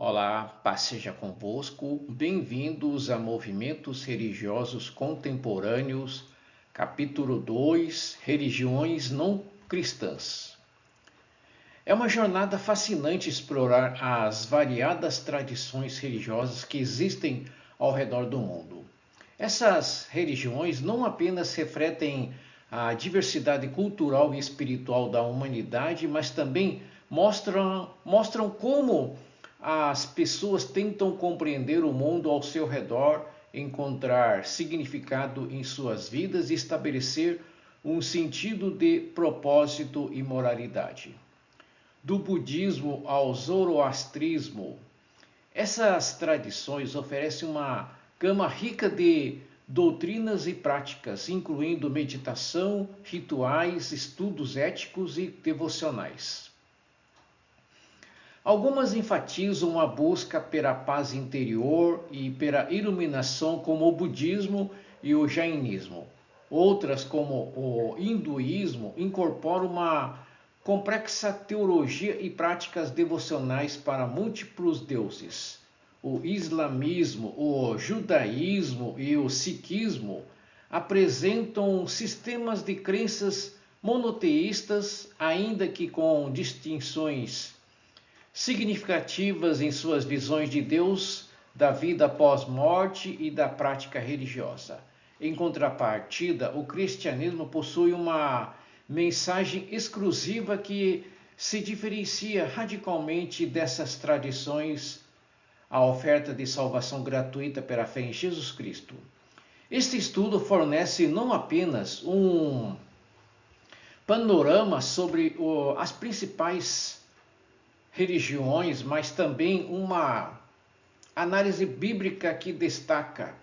Olá, paz seja convosco. Bem-vindos a Movimentos Religiosos Contemporâneos, capítulo 2, Religiões Não Cristãs. É uma jornada fascinante explorar as variadas tradições religiosas que existem ao redor do mundo. Essas religiões não apenas refletem a diversidade cultural e espiritual da humanidade, mas também mostram como as pessoas tentam compreender o mundo ao seu redor, encontrar significado em suas vidas e estabelecer um sentido de propósito e moralidade. Do budismo ao zoroastrismo, essas tradições oferecem uma gama rica de doutrinas e práticas, incluindo meditação, rituais, estudos éticos e devocionais. Algumas enfatizam a busca pela paz interior e pela iluminação, como o budismo e o jainismo. Outras, como o hinduísmo, incorporam uma complexa teologia e práticas devocionais para múltiplos deuses. O islamismo, o judaísmo e o sikhismo apresentam sistemas de crenças monoteístas, ainda que com distinções significativas em suas visões de Deus, da vida pós-morte e da prática religiosa. Em contrapartida, o cristianismo possui uma mensagem exclusiva que se diferencia radicalmente dessas tradições, a oferta de salvação gratuita pela fé em Jesus Cristo. Este estudo fornece não apenas um panorama sobre as principais religiões, mas também uma análise bíblica que destaca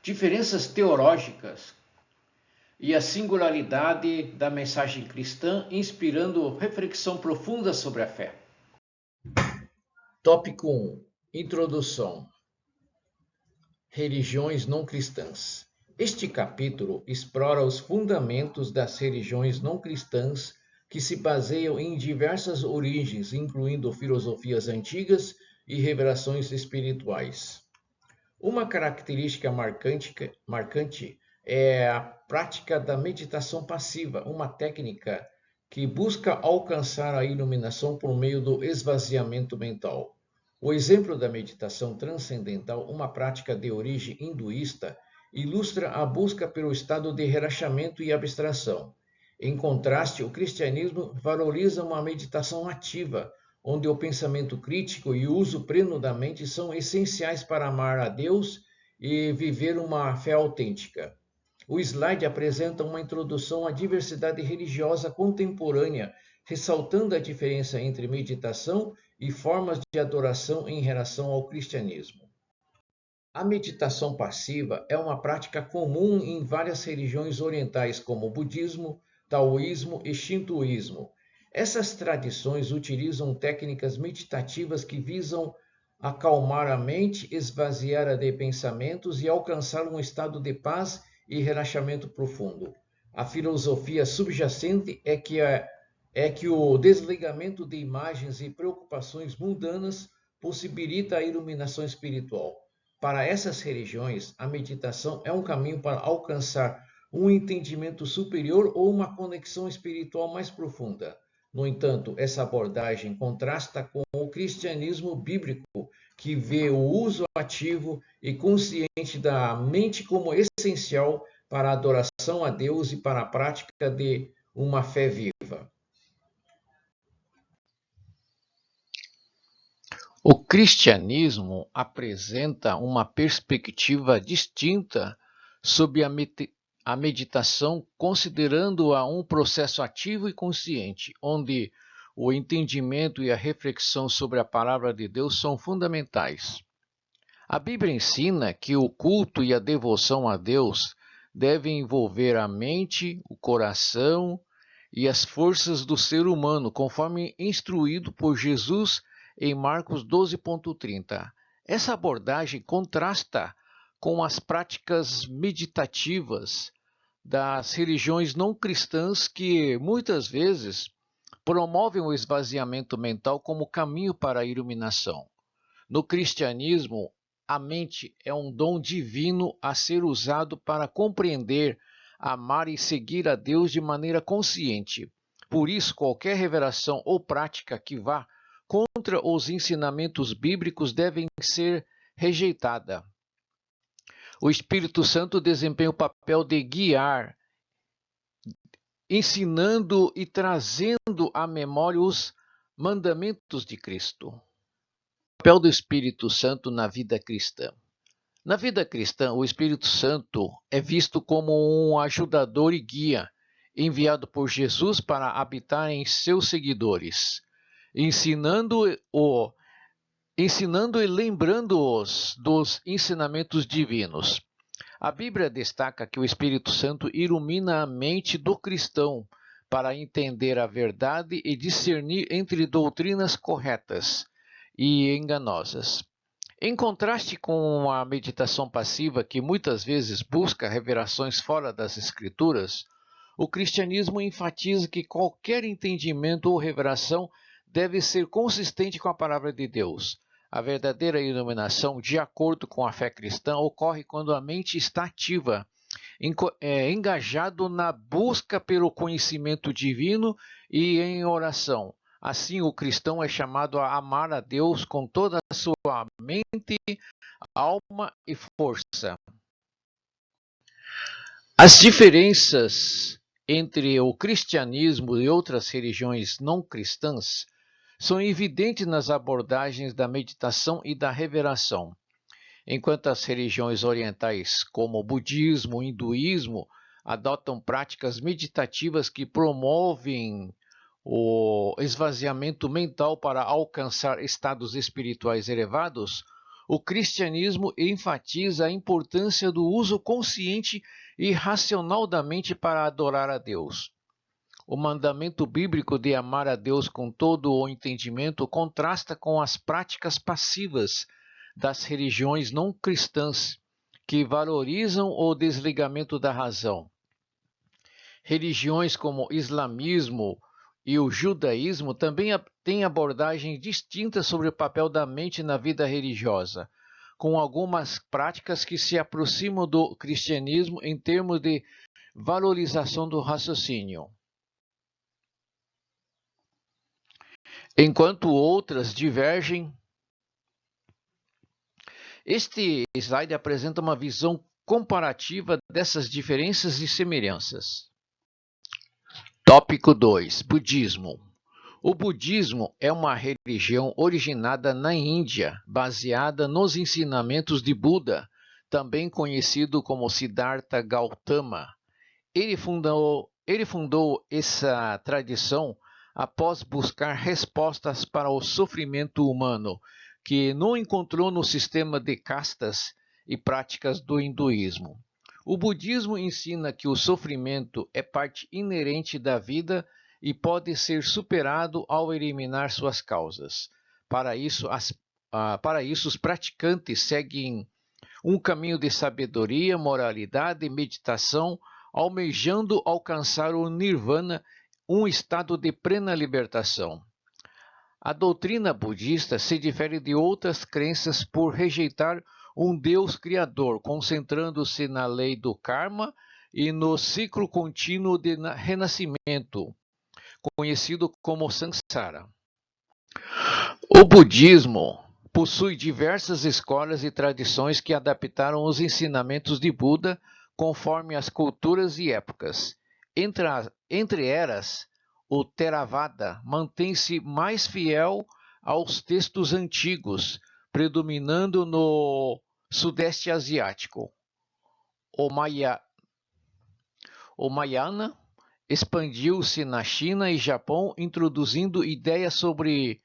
diferenças teológicas e a singularidade da mensagem cristã, inspirando reflexão profunda sobre a fé. Tópico 1. Introdução. Religiões não cristãs. Este capítulo explora os fundamentos das religiões não cristãs que se baseiam em diversas origens, incluindo filosofias antigas e revelações espirituais. Uma característica marcante é a prática da meditação passiva, uma técnica que busca alcançar a iluminação por meio do esvaziamento mental. O exemplo da meditação transcendental, uma prática de origem hinduísta, ilustra a busca pelo estado de relaxamento e abstração. Em contraste, o cristianismo valoriza uma meditação ativa, onde o pensamento crítico e o uso pleno da mente são essenciais para amar a Deus e viver uma fé autêntica. O slide apresenta uma introdução à diversidade religiosa contemporânea, ressaltando a diferença entre meditação e formas de adoração em relação ao cristianismo. A meditação passiva é uma prática comum em várias religiões orientais, como o budismo, taoísmo e shintoísmo. Essas tradições utilizam técnicas meditativas que visam acalmar a mente, esvaziar-a de pensamentos e alcançar um estado de paz e relaxamento profundo. A filosofia subjacente é que o desligamento de imagens e preocupações mundanas possibilita a iluminação espiritual. Para essas religiões, a meditação é um caminho para alcançar um entendimento superior ou uma conexão espiritual mais profunda. No entanto, essa abordagem contrasta com o cristianismo bíblico, que vê o uso ativo e consciente da mente como essencial para a adoração a Deus e para a prática de uma fé viva. O cristianismo apresenta uma perspectiva distinta sobre a meditação, considerando-a um processo ativo e consciente, onde o entendimento e a reflexão sobre a palavra de Deus são fundamentais. A Bíblia ensina que o culto e a devoção a Deus devem envolver a mente, o coração e as forças do ser humano, conforme instruído por Jesus em Marcos 12,30. Essa abordagem contrasta com as práticas meditativas das religiões não cristãs que muitas vezes promovem o esvaziamento mental como caminho para a iluminação. No cristianismo, a mente é um dom divino a ser usado para compreender, amar e seguir a Deus de maneira consciente. Por isso, qualquer revelação ou prática que vá contra os ensinamentos bíblicos deve ser rejeitada. O Espírito Santo desempenha o papel de guiar, ensinando e trazendo à memória os mandamentos de Cristo. O papel do Espírito Santo na vida cristã. Na vida cristã, o Espírito Santo é visto como um ajudador e guia, enviado por Jesus para habitar em seus seguidores, ensinando e lembrando-os dos ensinamentos divinos. A Bíblia destaca que o Espírito Santo ilumina a mente do cristão para entender a verdade e discernir entre doutrinas corretas e enganosas. Em contraste com a meditação passiva, que muitas vezes busca revelações fora das Escrituras, o cristianismo enfatiza que qualquer entendimento ou revelação deve ser consistente com a palavra de Deus. A verdadeira iluminação, de acordo com a fé cristã, ocorre quando a mente está ativa, engajado na busca pelo conhecimento divino e em oração. Assim, o cristão é chamado a amar a Deus com toda a sua mente, alma e força. As diferenças entre o cristianismo e outras religiões não cristãs são evidentes nas abordagens da meditação e da revelação. Enquanto as religiões orientais, como o budismo e o hinduísmo, adotam práticas meditativas que promovem o esvaziamento mental para alcançar estados espirituais elevados, o cristianismo enfatiza a importância do uso consciente e racional da mente para adorar a Deus. O mandamento bíblico de amar a Deus com todo o entendimento contrasta com as práticas passivas das religiões não cristãs, que valorizam o desligamento da razão. Religiões como o islamismo e o judaísmo também têm abordagens distintas sobre o papel da mente na vida religiosa, com algumas práticas que se aproximam do cristianismo em termos de valorização do raciocínio, enquanto outras divergem. Este slide apresenta uma visão comparativa dessas diferenças e semelhanças. Tópico 2. Budismo. O budismo é uma religião originada na Índia, baseada nos ensinamentos de Buda, também conhecido como Siddhartha Gautama. Ele fundou essa tradição após buscar respostas para o sofrimento humano, que não encontrou no sistema de castas e práticas do hinduísmo. O budismo ensina que o sofrimento é parte inerente da vida e pode ser superado ao eliminar suas causas. Para isso, os praticantes seguem um caminho de sabedoria, moralidade e meditação, almejando alcançar o nirvana, um estado de plena libertação. A doutrina budista se difere de outras crenças por rejeitar um Deus criador, concentrando-se na lei do karma e no ciclo contínuo de renascimento, conhecido como samsara. O budismo possui diversas escolas e tradições que adaptaram os ensinamentos de Buda conforme as culturas e épocas. Entre elas, o Theravada mantém-se mais fiel aos textos antigos, predominando no Sudeste Asiático. O Mahayana expandiu-se na China e Japão, introduzindo ideias sobre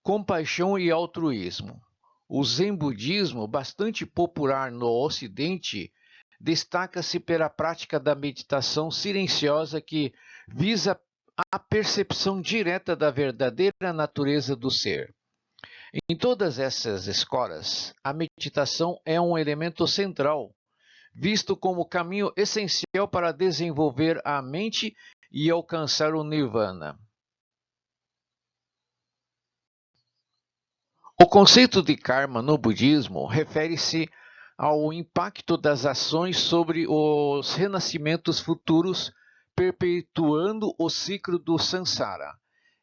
compaixão e altruísmo. O Zen budismo, bastante popular no Ocidente, destaca-se pela prática da meditação silenciosa que visa a percepção direta da verdadeira natureza do ser. Em todas essas escolas, a meditação é um elemento central, visto como caminho essencial para desenvolver a mente e alcançar o nirvana. O conceito de karma no budismo refere-se ao impacto das ações sobre os renascimentos futuros, perpetuando o ciclo do samsara.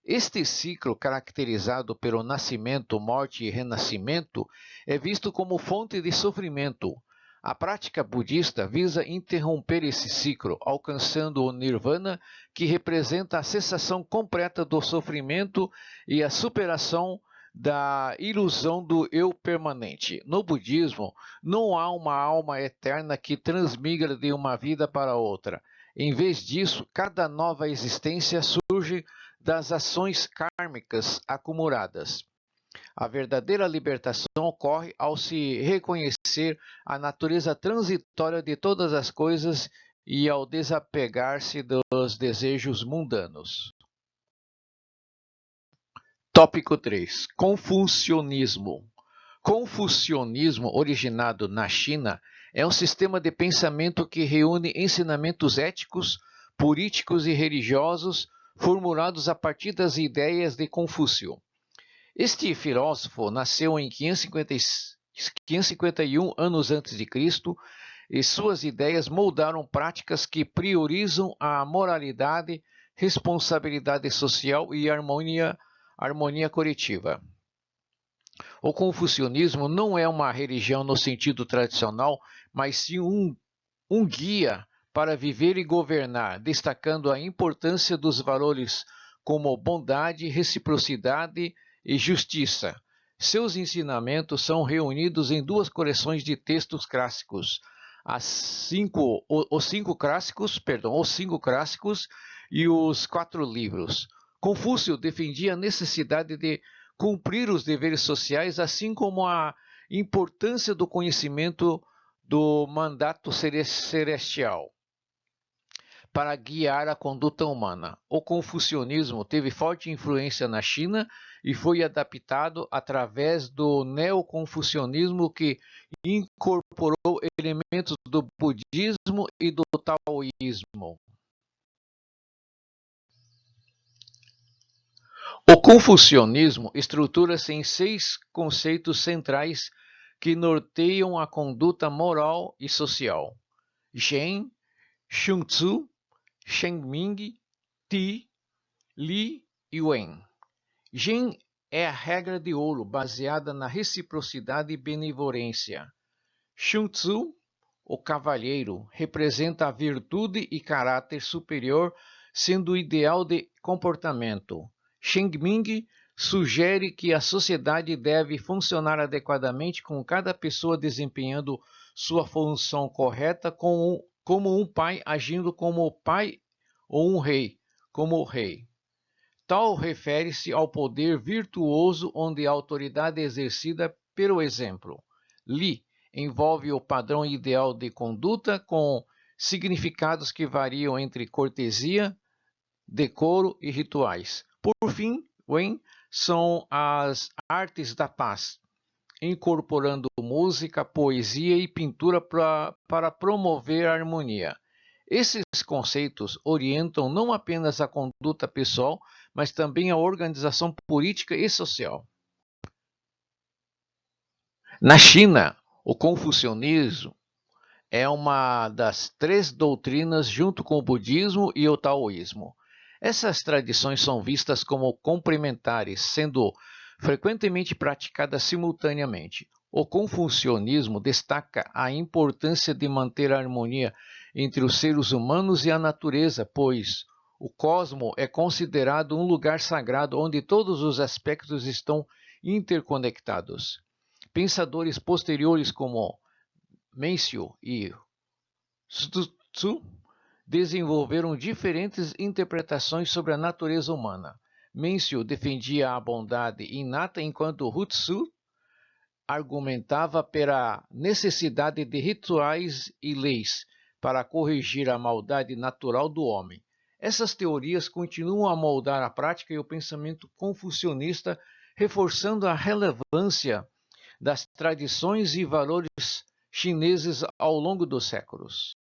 Este ciclo, caracterizado pelo nascimento, morte e renascimento, é visto como fonte de sofrimento. A prática budista visa interromper esse ciclo, alcançando o nirvana, que representa a cessação completa do sofrimento e a superação da ilusão do eu permanente. No budismo, não há uma alma eterna que transmigra de uma vida para outra. Em vez disso, cada nova existência surge das ações kármicas acumuladas. A verdadeira libertação ocorre ao se reconhecer a natureza transitória de todas as coisas e ao desapegar-se dos desejos mundanos. Tópico 3. Confucionismo. Confucionismo, originado na China, é um sistema de pensamento que reúne ensinamentos éticos, políticos e religiosos formulados a partir das ideias de Confúcio. Este filósofo nasceu em 551 anos antes de Cristo e suas ideias moldaram práticas que priorizam a moralidade, responsabilidade social e harmonia coletiva. O confucionismo não é uma religião no sentido tradicional, mas sim um guia para viver e governar, destacando a importância dos valores como bondade, reciprocidade e justiça. Seus ensinamentos são reunidos em duas coleções de textos clássicos, os cinco clássicos e os 4 livros. Confúcio defendia a necessidade de cumprir os deveres sociais, assim como a importância do conhecimento do mandato celestial para guiar a conduta humana. O confucionismo teve forte influência na China e foi adaptado através do neoconfucionismo, que incorporou elementos do budismo e do taoísmo. O confucionismo estrutura-se em 6 conceitos centrais que norteiam a conduta moral e social: Zhen, Xunzi, Shengming, Ti, Li e Wen. Zhen é a regra de ouro baseada na reciprocidade e benevolência. Xunzi, o cavalheiro, representa a virtude e caráter superior, sendo o ideal de comportamento. Shengming sugere que a sociedade deve funcionar adequadamente, com cada pessoa desempenhando sua função correta, como um pai agindo como pai ou um rei como rei. Tal refere-se ao poder virtuoso, onde a autoridade é exercida pelo exemplo. Li envolve o padrão ideal de conduta, com significados que variam entre cortesia, decoro e rituais. Por fim, Wen são as artes da paz, incorporando música, poesia e pintura para promover a harmonia. Esses conceitos orientam não apenas a conduta pessoal, mas também a organização política e social. Na China, o confucionismo é uma das 3 doutrinas junto com o budismo e o taoísmo. Essas tradições são vistas como complementares, sendo frequentemente praticadas simultaneamente. O confucionismo destaca a importância de manter a harmonia entre os seres humanos e a natureza, pois o cosmos é considerado um lugar sagrado onde todos os aspectos estão interconectados. Pensadores posteriores como Mencius e Zhu desenvolveram diferentes interpretações sobre a natureza humana. Mencius defendia a bondade inata, enquanto Zhu argumentava pela necessidade de rituais e leis para corrigir a maldade natural do homem. Essas teorias continuam a moldar a prática e o pensamento confucionista, reforçando a relevância das tradições e valores chineses ao longo dos séculos.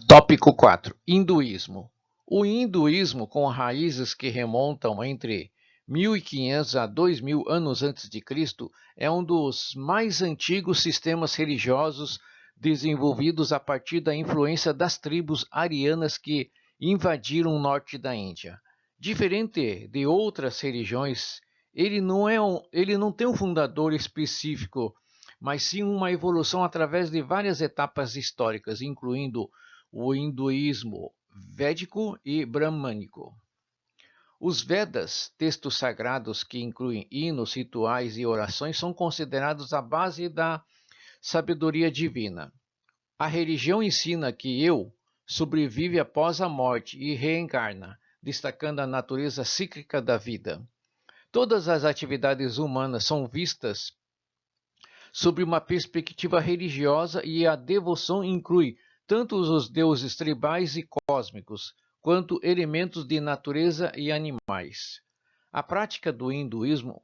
Tópico 4. Hinduísmo. O hinduísmo, com raízes que remontam entre 1500 a 2000 anos antes de Cristo, é um dos mais antigos sistemas religiosos desenvolvidos a partir da influência das tribos arianas que invadiram o norte da Índia. Diferente de outras religiões, ele não tem um fundador específico, mas sim uma evolução através de várias etapas históricas, incluindo o hinduísmo védico e bramânico. Os Vedas, textos sagrados que incluem hinos, rituais e orações, são considerados a base da sabedoria divina. A religião ensina que eu sobrevive após a morte e reencarna, destacando a natureza cíclica da vida. Todas as atividades humanas são vistas sob uma perspectiva religiosa e a devoção inclui tanto os deuses tribais e cósmicos, quanto elementos de natureza e animais. A prática do hinduísmo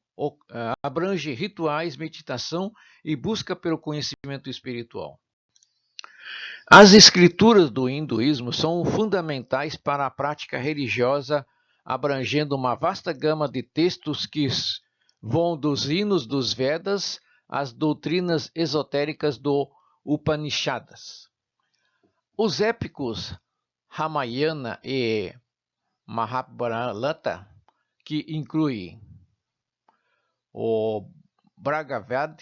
abrange rituais, meditação e busca pelo conhecimento espiritual. As escrituras do hinduísmo são fundamentais para a prática religiosa, abrangendo uma vasta gama de textos que vão dos hinos dos Vedas às doutrinas esotéricas do Upanishads. Os épicos Ramayana e Mahabharata, que incluem o Bhagavad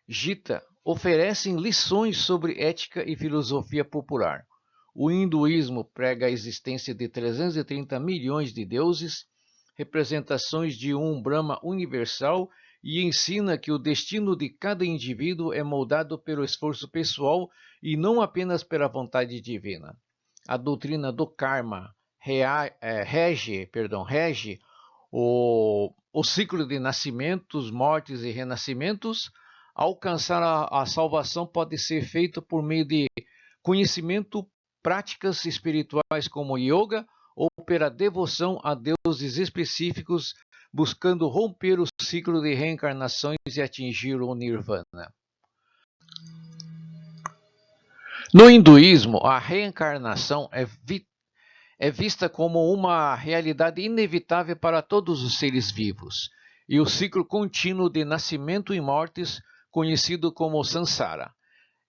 Gita, oferecem lições sobre ética e filosofia popular. O hinduísmo prega a existência de 330 milhões de deuses, representações de um Brahma universal e ensina que o destino de cada indivíduo é moldado pelo esforço pessoal e não apenas pela vontade divina. A doutrina do karma rege o ciclo de nascimentos, mortes e renascimentos. Alcançar a salvação pode ser feito por meio de conhecimento, práticas espirituais como yoga ou pela devoção a deuses específicos, buscando romper o ciclo de reencarnações e atingir o nirvana. No hinduísmo, a reencarnação é vista como uma realidade inevitável para todos os seres vivos, e o ciclo contínuo de nascimento e mortes, conhecido como samsara,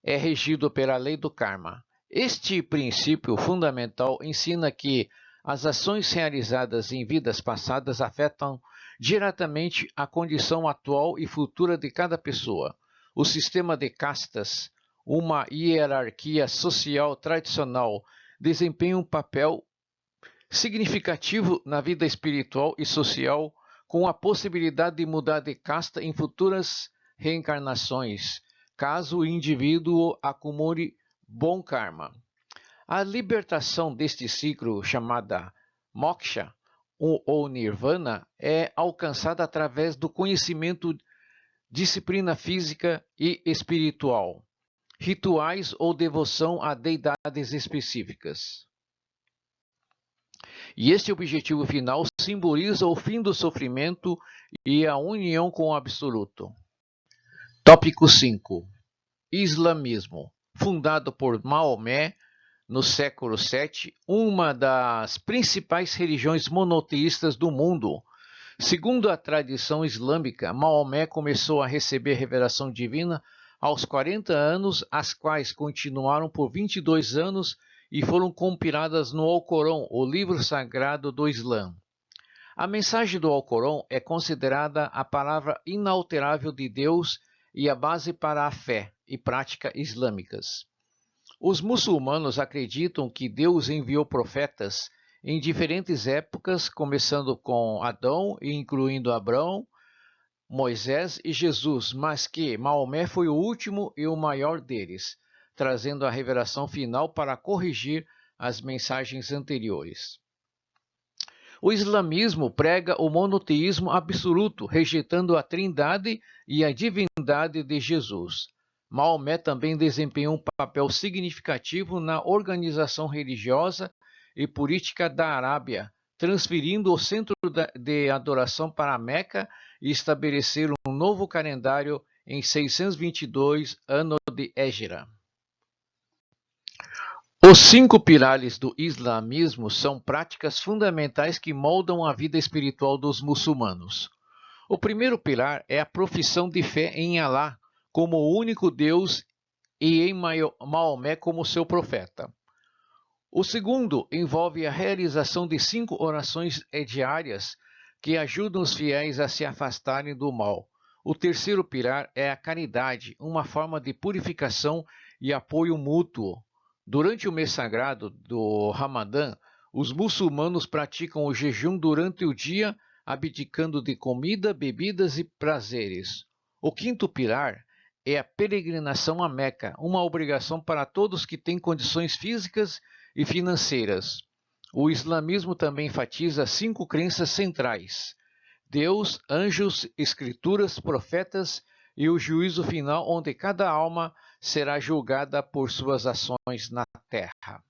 é regido pela lei do karma. Este princípio fundamental ensina que as ações realizadas em vidas passadas afetam diretamente a condição atual e futura de cada pessoa. O sistema de castas, uma hierarquia social tradicional, desempenha um papel significativo na vida espiritual e social, com a possibilidade de mudar de casta em futuras reencarnações, caso o indivíduo acumule bom karma. A libertação deste ciclo, chamada moksha ou nirvana, é alcançada através do conhecimento, disciplina física e espiritual, rituais ou devoção a deidades específicas. E este objetivo final simboliza o fim do sofrimento e a união com o absoluto. Tópico 5. Islamismo. Fundado por Maomé no século VII, uma das principais religiões monoteístas do mundo. Segundo a tradição islâmica, Maomé começou a receber revelação divina aos 40 anos, as quais continuaram por 22 anos e foram compiladas no Alcorão, o livro sagrado do Islã. A mensagem do Alcorão é considerada a palavra inalterável de Deus e a base para a fé e prática islâmicas. Os muçulmanos acreditam que Deus enviou profetas em diferentes épocas, começando com Adão e incluindo Abraão, Moisés e Jesus, mas que Maomé foi o último e o maior deles, trazendo a revelação final para corrigir as mensagens anteriores. O islamismo prega o monoteísmo absoluto, rejeitando a trindade e a divindade de Jesus. Maomé também desempenhou um papel significativo na organização religiosa e política da Arábia, transferindo o centro de adoração para Meca e estabelecer um novo calendário em 622, ano de Égira. Os 5 pilares do islamismo são práticas fundamentais que moldam a vida espiritual dos muçulmanos. O primeiro pilar é a profissão de fé em Alá como o único Deus e em Maomé como seu profeta. O segundo envolve a realização de 5 orações diárias que ajudam os fiéis a se afastarem do mal. O terceiro pilar é a caridade, uma forma de purificação e apoio mútuo. Durante o mês sagrado do Ramadã, os muçulmanos praticam o jejum durante o dia, abdicando de comida, bebidas e prazeres. O quinto pilar é a peregrinação a Meca, uma obrigação para todos que têm condições físicas e financeiras. O islamismo também enfatiza 5 crenças centrais: Deus, anjos, escrituras, profetas e o juízo final, onde cada alma será julgada por suas ações na terra.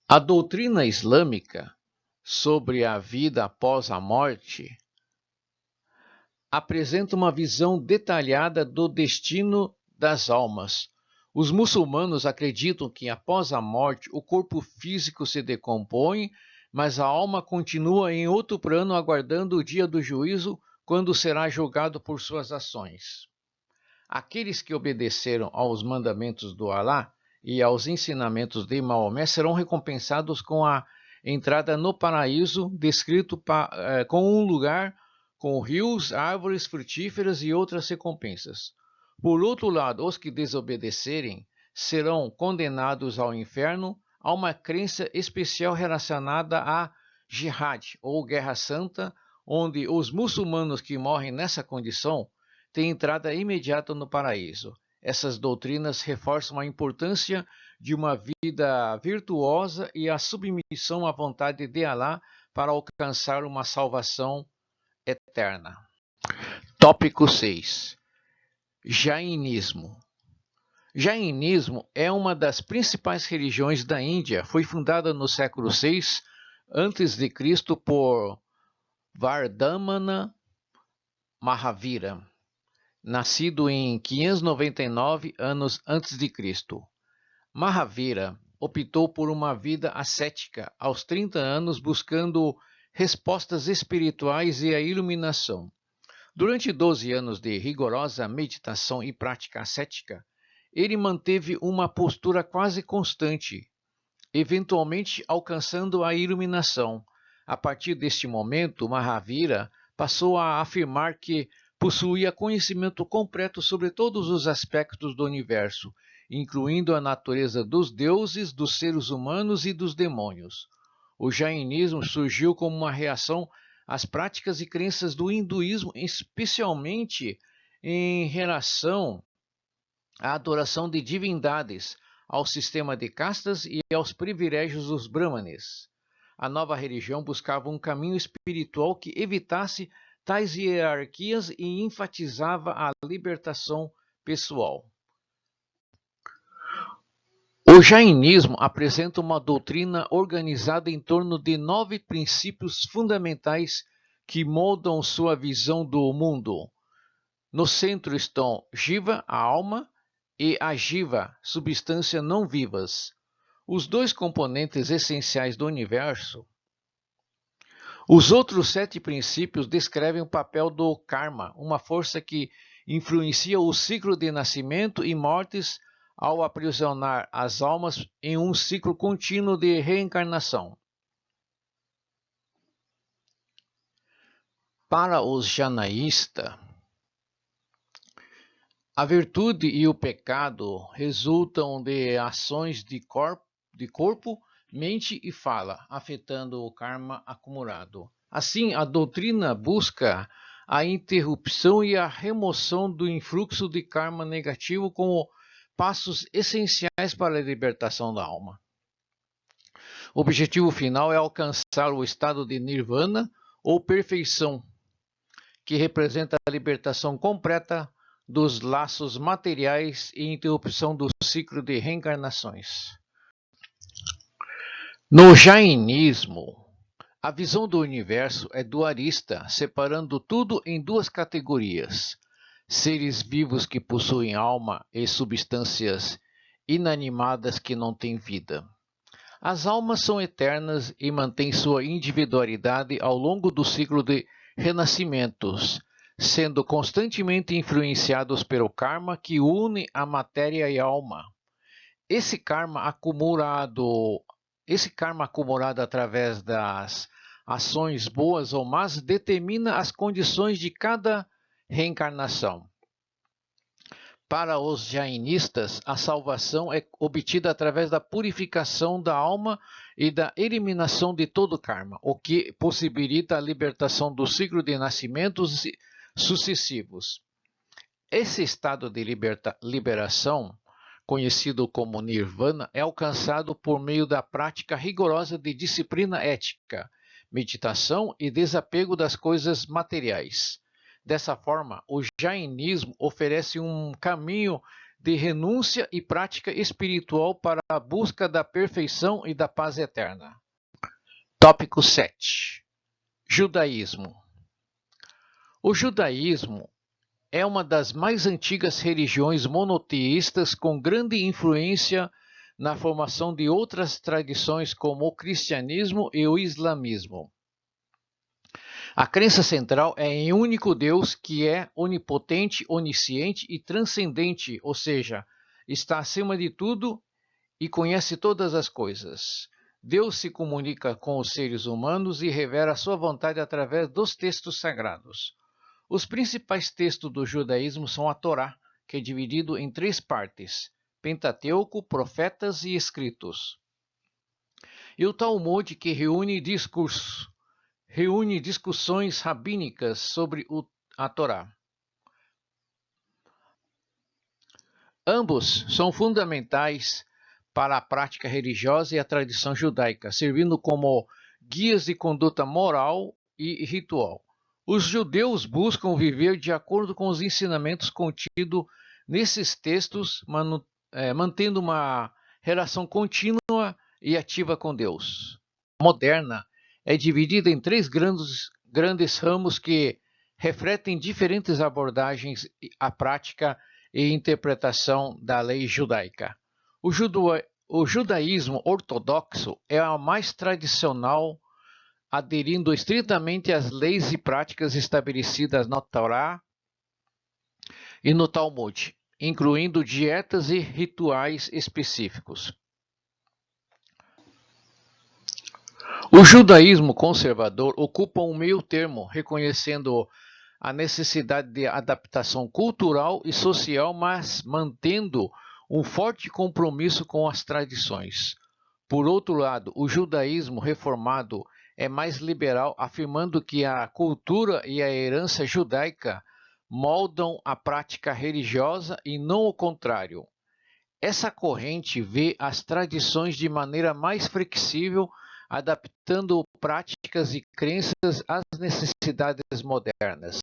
A doutrina islâmica sobre a vida após a morte apresenta uma visão detalhada do destino das almas. Os muçulmanos acreditam que após a morte o corpo físico se decompõe, mas a alma continua em outro plano aguardando o dia do juízo, quando será julgado por suas ações. Aqueles que obedeceram aos mandamentos do Alá e aos ensinamentos de Maomé serão recompensados com a entrada no paraíso, descrito com um lugar com rios, árvores frutíferas e outras recompensas. Por outro lado, os que desobedecerem serão condenados ao inferno. Há uma crença especial relacionada à Jihad, ou Guerra Santa, onde os muçulmanos que morrem nessa condição têm entrada imediata no paraíso. Essas doutrinas reforçam a importância de uma vida virtuosa e a submissão à vontade de Alá para alcançar uma salvação eterna. Tópico 6. Jainismo. Jainismo é uma das principais religiões da Índia. Foi fundada no século VI a.C. por Vardhamana Mahavira, nascido em 599 anos antes de Cristo. Mahavira optou por uma vida ascética aos 30 anos, buscando respostas espirituais e a iluminação. Durante 12 anos de rigorosa meditação e prática ascética, ele manteve uma postura quase constante, eventualmente alcançando a iluminação. A partir deste momento, Mahavira passou a afirmar que possuía conhecimento completo sobre todos os aspectos do universo, incluindo a natureza dos deuses, dos seres humanos e dos demônios. O jainismo surgiu como uma reação às práticas e crenças do hinduísmo, especialmente em relação à adoração de divindades, ao sistema de castas e aos privilégios dos brahmanes. A nova religião buscava um caminho espiritual que evitasse tais hierarquias e enfatizava a libertação pessoal. O jainismo apresenta uma doutrina organizada em torno de 9 princípios fundamentais que moldam sua visão do mundo. No centro estão Jiva, a alma, e Ajiva, substância não vivas, os 2 componentes essenciais do universo. Os outros 7 princípios descrevem o papel do karma, uma força que influencia o ciclo de nascimento e mortes ao aprisionar as almas em um ciclo contínuo de reencarnação. Para os janaístas, a virtude e o pecado resultam de ações de corpo, mente e fala, afetando o karma acumulado. Assim, a doutrina busca a interrupção e a remoção do influxo de karma negativo como passos essenciais para a libertação da alma. O objetivo final é alcançar o estado de nirvana ou perfeição, que representa a libertação completa dos laços materiais e interrupção do ciclo de reencarnações. No jainismo, a visão do universo é dualista, separando tudo em 2 categorias: seres vivos que possuem alma e substâncias inanimadas que não têm vida. As almas são eternas e mantêm sua individualidade ao longo do ciclo de renascimentos, sendo constantemente influenciados pelo karma que une a matéria e a alma. Esse karma acumulado através das ações boas ou más determina as condições de cada reencarnação. Para os jainistas, a salvação é obtida através da purificação da alma e da eliminação de todo karma, o que possibilita a libertação do ciclo de nascimentos sucessivos. Esse estado de liberação, conhecido como nirvana, é alcançado por meio da prática rigorosa de disciplina ética, meditação e desapego das coisas materiais. Dessa forma, o jainismo oferece um caminho de renúncia e prática espiritual para a busca da perfeição e da paz eterna. Tópico 7. Judaísmo. O judaísmo é uma das mais antigas religiões monoteístas com grande influência na formação de outras tradições como o cristianismo e o islamismo. A crença central é em um único Deus que é onipotente, onisciente e transcendente, ou seja, está acima de tudo e conhece todas as coisas. Deus se comunica com os seres humanos e revela a sua vontade através dos textos sagrados. Os principais textos do judaísmo são a Torá, que é dividido em 3 partes: Pentateuco, Profetas e Escritos. E o Talmud, que reúne discussões rabínicas sobre a Torá. Ambos são fundamentais para a prática religiosa e a tradição judaica, servindo como guias de conduta moral e ritual. Os judeus buscam viver de acordo com os ensinamentos contidos nesses textos, mantendo uma relação contínua e ativa com Deus. A moderna é dividida em 3 grandes ramos que refletem diferentes abordagens à prática e interpretação da lei judaica. O judaísmo ortodoxo é a mais tradicional, aderindo estritamente às leis e práticas estabelecidas na Torá e no Talmud, incluindo dietas e rituais específicos. O judaísmo conservador ocupa um meio termo, reconhecendo a necessidade de adaptação cultural e social, mas mantendo um forte compromisso com as tradições. Por outro lado, o judaísmo reformado é mais liberal, afirmando que a cultura e a herança judaica moldam a prática religiosa e não o contrário. Essa corrente vê as tradições de maneira mais flexível, adaptando práticas e crenças às necessidades modernas.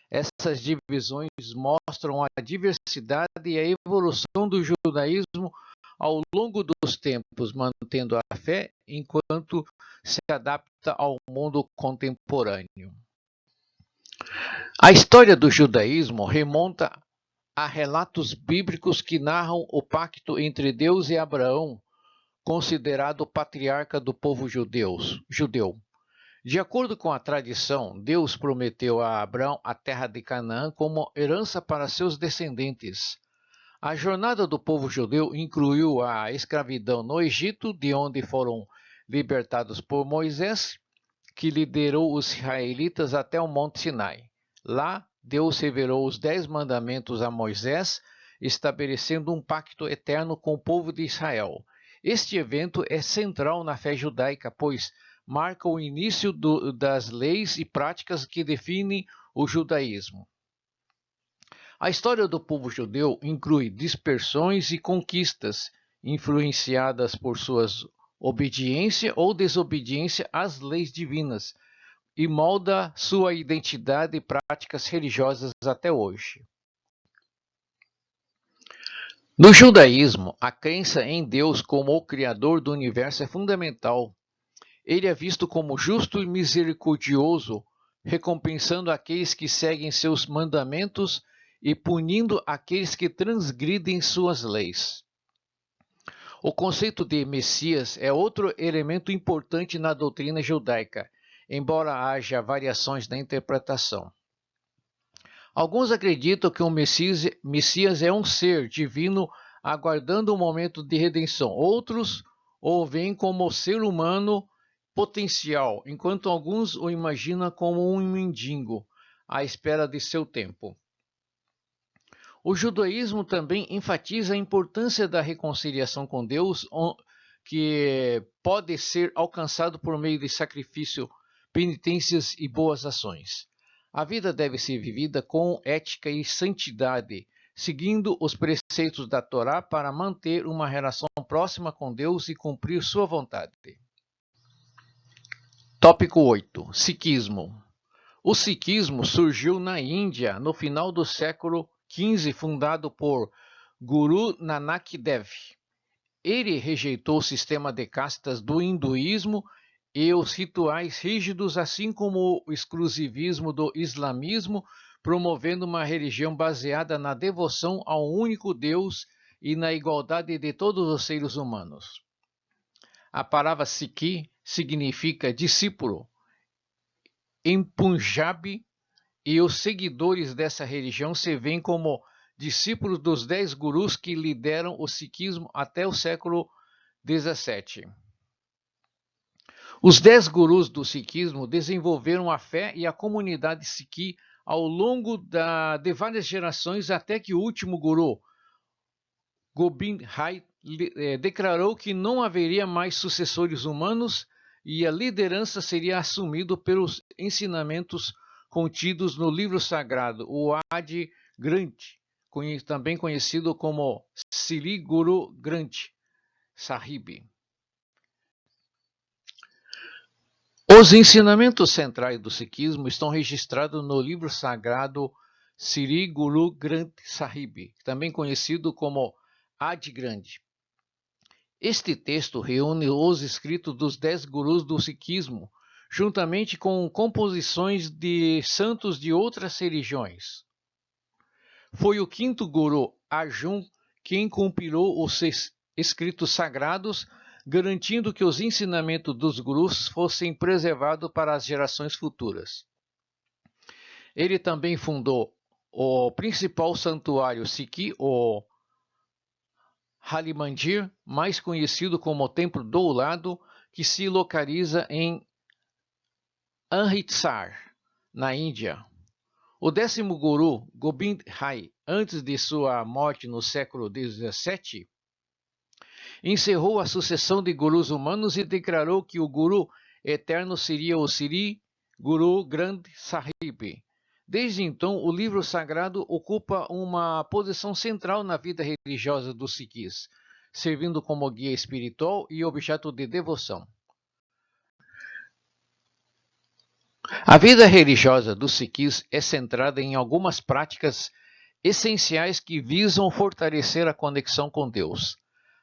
Essas divisões mostram a diversidade e a evolução do judaísmo ao longo dos tempos, mantendo a fé enquanto se adapta ao mundo contemporâneo. A história do judaísmo remonta a relatos bíblicos que narram o pacto entre Deus e Abraão, considerado o patriarca do povo judeu. De acordo com a tradição, Deus prometeu a Abraão a terra de Canaã como herança para seus descendentes. A jornada do povo judeu incluiu a escravidão no Egito, de onde foram libertados por Moisés, que liderou os israelitas até o Monte Sinai. Lá, Deus revelou os 10 mandamentos a Moisés, estabelecendo um pacto eterno com o povo de Israel. Este evento é central na fé judaica, pois marca o início das leis e práticas que definem o judaísmo. A história do povo judeu inclui dispersões e conquistas, influenciadas por sua obediência ou desobediência às leis divinas, e molda sua identidade e práticas religiosas até hoje. No judaísmo, a crença em Deus como o Criador do universo é fundamental. Ele é visto como justo e misericordioso, recompensando aqueles que seguem seus mandamentos e punindo aqueles que transgridem suas leis. O conceito de Messias é outro elemento importante na doutrina judaica, embora haja variações na interpretação. Alguns acreditam que o Messias é um ser divino aguardando o momento de redenção. Outros o veem como ser humano potencial, enquanto alguns o imaginam como um mendigo à espera de seu tempo. O judaísmo também enfatiza a importância da reconciliação com Deus, que pode ser alcançado por meio de sacrifício, penitências e boas ações. A vida deve ser vivida com ética e santidade, seguindo os preceitos da Torá para manter uma relação próxima com Deus e cumprir sua vontade. Tópico 8. Sikhismo. O sikhismo surgiu na Índia no final do século XV, fundado por Guru Nanak Dev. Ele rejeitou o sistema de castas do hinduísmo e os rituais rígidos, assim como o exclusivismo do islamismo, promovendo uma religião baseada na devoção ao único Deus e na igualdade de todos os seres humanos. A palavra Sikh significa discípulo em Punjabi, e os seguidores dessa religião se veem como discípulos dos 10 gurus que lideram o sikhismo até o século XVII. Os 10 gurus do sikhismo desenvolveram a fé e a comunidade sikh ao longo de várias gerações, até que o último guru, Gobind Rai, declarou que não haveria mais sucessores humanos e a liderança seria assumida pelos ensinamentos contidos no livro sagrado, o Adi Granth, também conhecido como Sri Guru Granth Sahib. Os ensinamentos centrais do sikhismo estão registrados no livro sagrado Sri Guru Granth Sahib, também conhecido como Adi Granth. Este texto reúne os escritos dos 10 gurus do sikhismo, juntamente com composições de santos de outras religiões. Foi o quinto guru, Arjun, quem compilou os escritos sagrados, garantindo que os ensinamentos dos gurus fossem preservados para as gerações futuras. Ele também fundou o principal santuário Sikh, o Hali Mandir, mais conhecido como o Templo Dourado, que se localiza em Amritsar, na Índia. O 10º guru, Gobind Rai, antes de sua morte no século XVII, encerrou a sucessão de gurus humanos e declarou que o guru eterno seria o Sri Guru Granth Sahib. Desde então, o livro sagrado ocupa uma posição central na vida religiosa dos sikhs, servindo como guia espiritual e objeto de devoção. A vida religiosa dos sikhs é centrada em algumas práticas essenciais que visam fortalecer a conexão com Deus.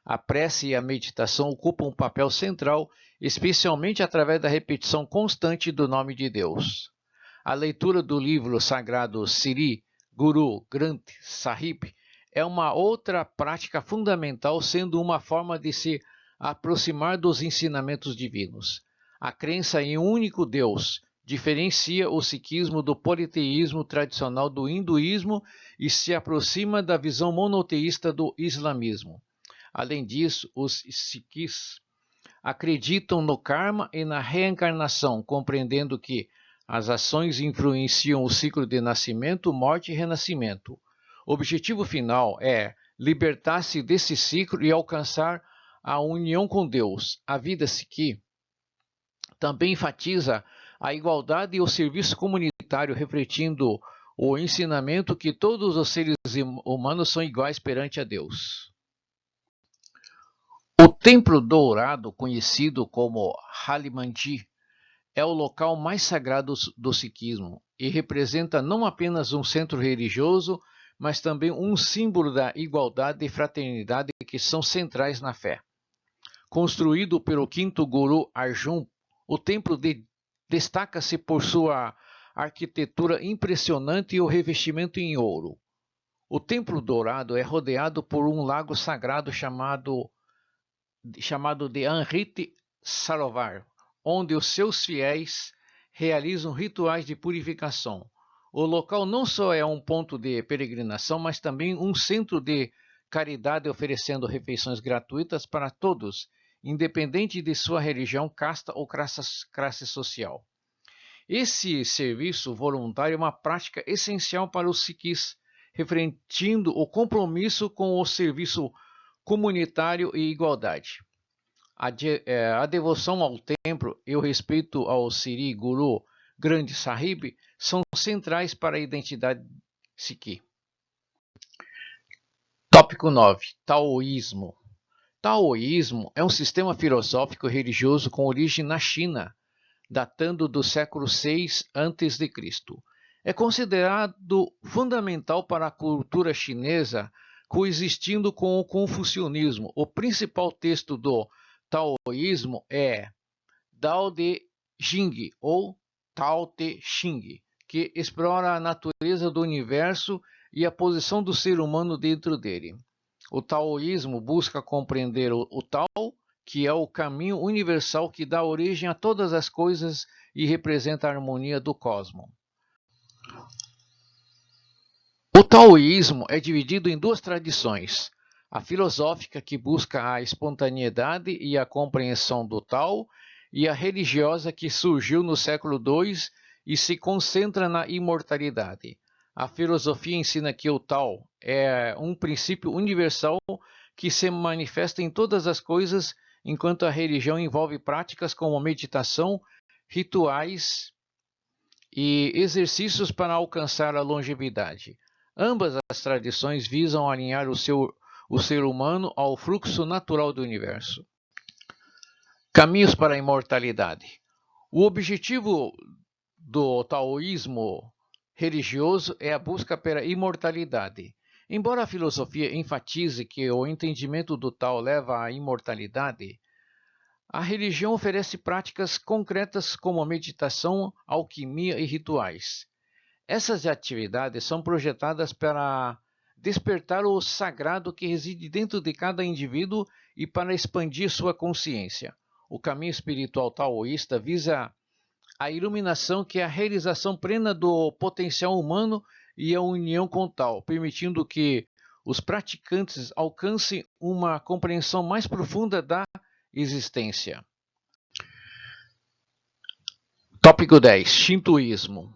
A prece e a meditação ocupam um papel central, especialmente através da repetição constante do nome de Deus. A leitura do livro sagrado Sri Guru Granth Sahib é uma outra prática fundamental, sendo uma forma de se aproximar dos ensinamentos divinos. A crença em um único Deus diferencia o sikhismo do politeísmo tradicional do hinduísmo e se aproxima da visão monoteísta do islamismo. Além disso, os sikhs acreditam no karma e na reencarnação, compreendendo que as ações influenciam o ciclo de nascimento, morte e renascimento. O objetivo final é libertar-se desse ciclo e alcançar a união com Deus. A vida sikh também enfatiza a igualdade e o serviço comunitário, refletindo o ensinamento que todos os seres humanos são iguais perante a Deus. O Templo Dourado, conhecido como Hali Mandir, é o local mais sagrado do sikhismo e representa não apenas um centro religioso, mas também um símbolo da igualdade e fraternidade que são centrais na fé. Construído pelo quinto guru Arjun, o templo destaca-se por sua arquitetura impressionante e o revestimento em ouro. O Templo Dourado é rodeado por um lago sagrado chamado de Amrit Sarovar, onde os seus fiéis realizam rituais de purificação. O local não só é um ponto de peregrinação, mas também um centro de caridade, oferecendo refeições gratuitas para todos, independente de sua religião, casta ou classe social. Esse serviço voluntário é uma prática essencial para os sikhs, refletindo o compromisso com o serviço comunitário e igualdade. A devoção ao templo e o respeito ao Sri Guru Granth Sahib são centrais para a identidade sikh. Tópico 9. Taoísmo. Taoísmo é um sistema filosófico religioso com origem na China, datando do século VI a.C. É considerado fundamental para a cultura chinesa, coexistindo com o confucionismo. O principal texto do taoísmo é Tao Te Ching, ou Tao Te Ching, que explora a natureza do universo e a posição do ser humano dentro dele. O taoísmo busca compreender o Tao, que é o caminho universal que dá origem a todas as coisas e representa a harmonia do cosmos. O taoísmo é dividido em duas tradições: a filosófica, que busca a espontaneidade e a compreensão do Tao, e a religiosa, que surgiu no século II e se concentra na imortalidade. A filosofia ensina que o Tao é um princípio universal que se manifesta em todas as coisas, enquanto a religião envolve práticas como meditação, rituais e exercícios para alcançar a longevidade. Ambas as tradições visam alinhar o ser humano ao fluxo natural do universo. Caminhos para a imortalidade. O objetivo do taoísmo religioso é a busca pela imortalidade. Embora a filosofia enfatize que o entendimento do Tao leva à imortalidade, a religião oferece práticas concretas como a meditação, alquimia e rituais. Essas atividades são projetadas para despertar o sagrado que reside dentro de cada indivíduo e para expandir sua consciência. O caminho espiritual taoísta visa a iluminação, que é a realização plena do potencial humano e a união com o Tao, permitindo que os praticantes alcancem uma compreensão mais profunda da existência. Tópico 10. Shintoísmo.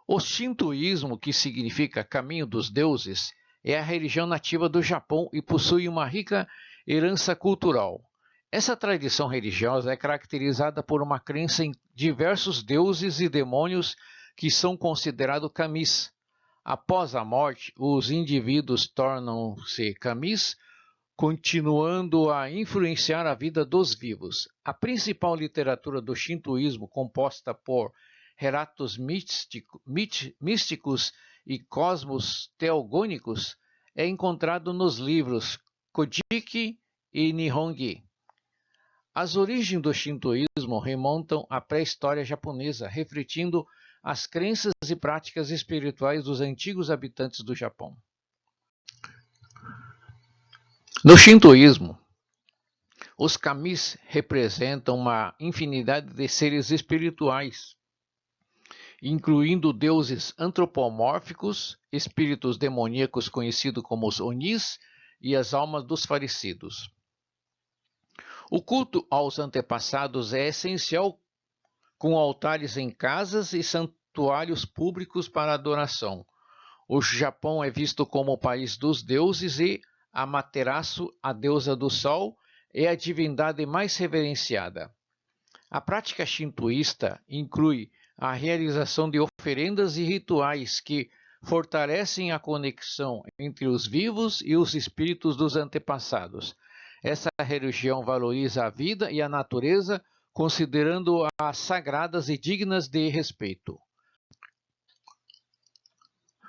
O Shintoísmo, que significa caminho dos deuses, é a religião nativa do Japão e possui uma rica herança cultural. Essa tradição religiosa é caracterizada por uma crença em diversos deuses e demônios que são considerados kamis. Após a morte, os indivíduos tornam-se kamis, continuando a influenciar a vida dos vivos. A principal literatura do Shintoísmo, composta por relatos místicos e cosmos teogônicos, é encontrado nos livros Kojiki e Nihongi. As origens do Shintoísmo remontam à pré-história japonesa, refletindo as crenças e práticas espirituais dos antigos habitantes do Japão. No Shintoísmo, os kamis representam uma infinidade de seres espirituais, incluindo deuses antropomórficos, espíritos demoníacos conhecidos como os onis e as almas dos falecidos. O culto aos antepassados é essencial, com altares em casas e santuários públicos para adoração. O Japão é visto como o país dos deuses e Amaterasu, a deusa do sol, é a divindade mais reverenciada. A prática shintoísta inclui a realização de oferendas e rituais que fortalecem a conexão entre os vivos e os espíritos dos antepassados. Essa religião valoriza a vida e a natureza, considerando-as sagradas e dignas de respeito.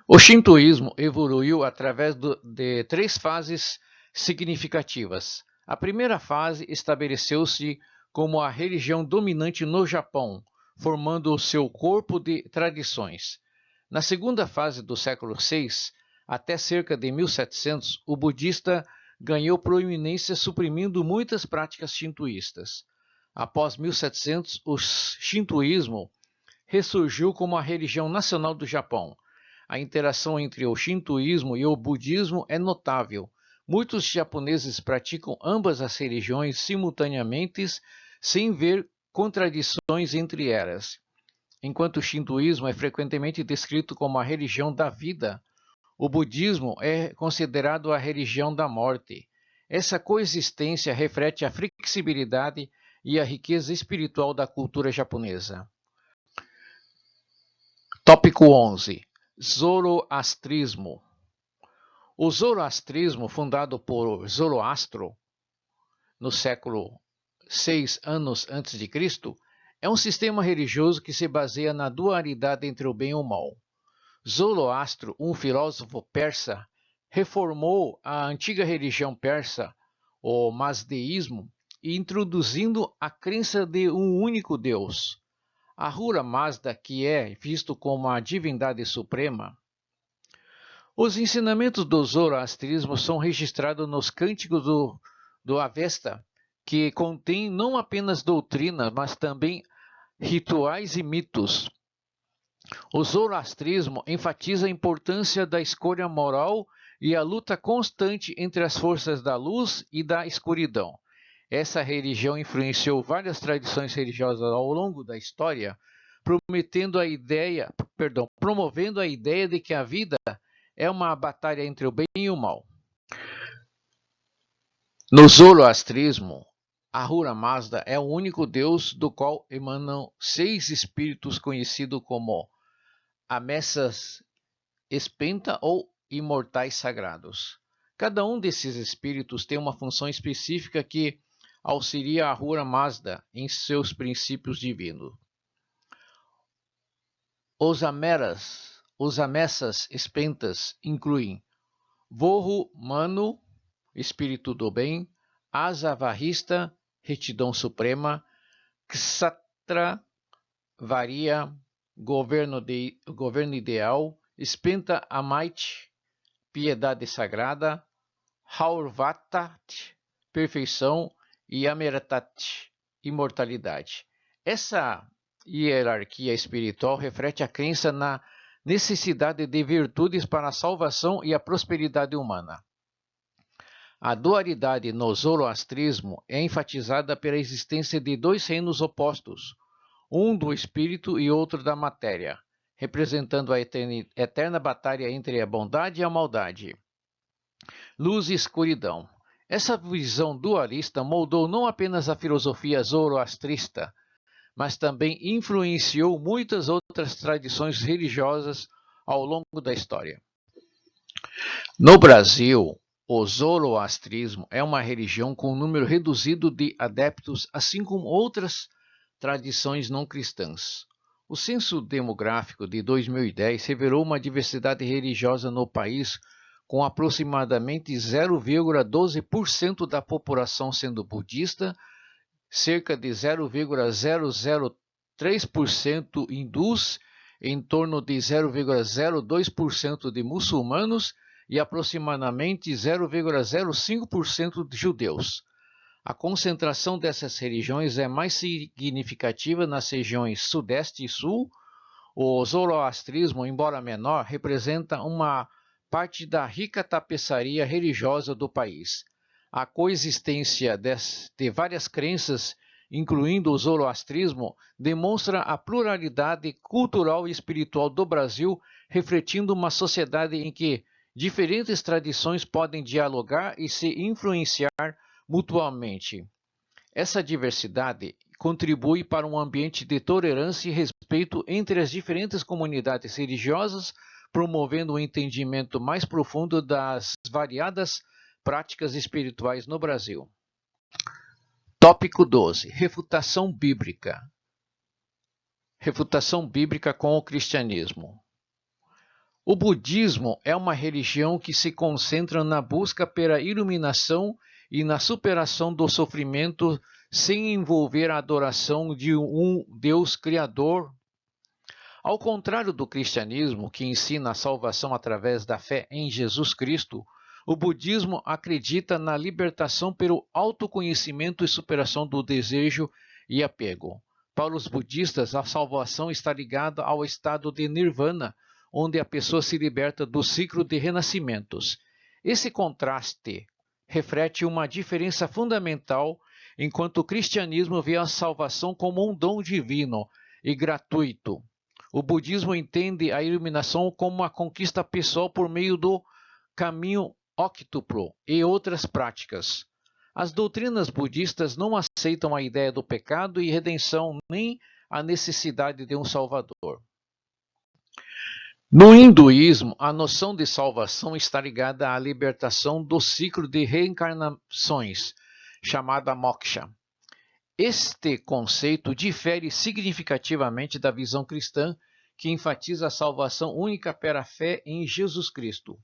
O shintoísmo evoluiu através de três fases significativas. A primeira fase estabeleceu-se como a religião dominante no Japão, formando o seu corpo de tradições. Na segunda fase do século VI, Até cerca de 1700, o budista ganhou proeminência suprimindo muitas práticas shintoístas. Após 1700, o shintoísmo ressurgiu como a religião nacional do Japão. A interação entre o shintoísmo e o budismo é notável. Muitos japoneses praticam ambas as religiões simultaneamente, sem ver contradições entre elas. Enquanto o shintoísmo é frequentemente descrito como a religião da vida, o budismo é considerado a religião da morte. Essa coexistência reflete a flexibilidade e a riqueza espiritual da cultura japonesa. Tópico 11. Zoroastrismo. O zoroastrismo, fundado por Zoroastro no século 6 anos antes de Cristo, é um sistema religioso que se baseia na dualidade entre o bem e o mal. Zoroastro, um filósofo persa, reformou a antiga religião persa, o mazdeísmo, introduzindo a crença de um único Deus. Ahura Mazda, que é visto como a divindade suprema. Os ensinamentos do zoroastrismo são registrados nos cânticos do Avesta, que contém não apenas doutrina, mas também rituais e mitos. O zoroastrismo enfatiza a importância da escolha moral e a luta constante entre as forças da luz e da escuridão. Essa religião influenciou várias tradições religiosas ao longo da história, promovendo a ideia de que a vida é uma batalha entre o bem e o mal. No zoroastrismo, Ahura Mazda é o único Deus do qual emanam 6 espíritos conhecidos como Amessas Spenta ou imortais sagrados. Cada um desses espíritos tem uma função específica que auxilia Ahura Mazda em seus princípios divinos. Os Amessas Spentas incluem Vorro Manu, espírito do bem, Asa Varrista, retidão suprema, Ksatra Varia, governo ideal, Spenta Amait, piedade sagrada, Haurvatat, perfeição, e Ameratat, imortalidade. Essa hierarquia espiritual reflete a crença na necessidade de virtudes para a salvação e a prosperidade humana. A dualidade no zoroastrismo é enfatizada pela existência de 2 reinos opostos, um do espírito e outro da matéria, representando a eterna batalha entre a bondade e a maldade, luz e escuridão. Essa visão dualista moldou não apenas a filosofia zoroastrista, mas também influenciou muitas outras tradições religiosas ao longo da história. No Brasil, o zoroastrismo é uma religião com um número reduzido de adeptos, assim como outras tradições não cristãs. O censo demográfico de 2010 revelou uma diversidade religiosa no país, com aproximadamente 0,12% da população sendo budista, cerca de 0,003% hindus, em torno de 0,02% de muçulmanos e aproximadamente 0,05% de judeus. A concentração dessas religiões é mais significativa nas regiões Sudeste e Sul. O zoroastrismo, embora menor, representa uma parte da rica tapeçaria religiosa do país. A coexistência de várias crenças, incluindo o zoroastrismo, demonstra a pluralidade cultural e espiritual do Brasil, refletindo uma sociedade em que diferentes tradições podem dialogar e se influenciar mutuamente. Essa diversidade contribui para um ambiente de tolerância e respeito entre as diferentes comunidades religiosas, promovendo um entendimento mais profundo das variadas práticas espirituais no Brasil. Tópico 12. Refutação bíblica. Refutação bíblica com o cristianismo. O budismo é uma religião que se concentra na busca pela iluminação e na superação do sofrimento sem envolver a adoração de um Deus criador. Ao contrário do cristianismo, que ensina a salvação através da fé em Jesus Cristo, o budismo acredita na libertação pelo autoconhecimento e superação do desejo e apego. Para os budistas, a salvação está ligada ao estado de nirvana, onde a pessoa se liberta do ciclo de renascimentos. Esse contraste reflete uma diferença fundamental, enquanto o cristianismo vê a salvação como um dom divino e gratuito. O budismo entende a iluminação como uma conquista pessoal por meio do caminho óctuplo e outras práticas. As doutrinas budistas não aceitam a ideia do pecado e redenção, nem a necessidade de um salvador. No hinduísmo, a noção de salvação está ligada à libertação do ciclo de reencarnações, chamada moksha. Este conceito difere significativamente da visão cristã, que enfatiza a salvação única pela fé em Jesus Cristo.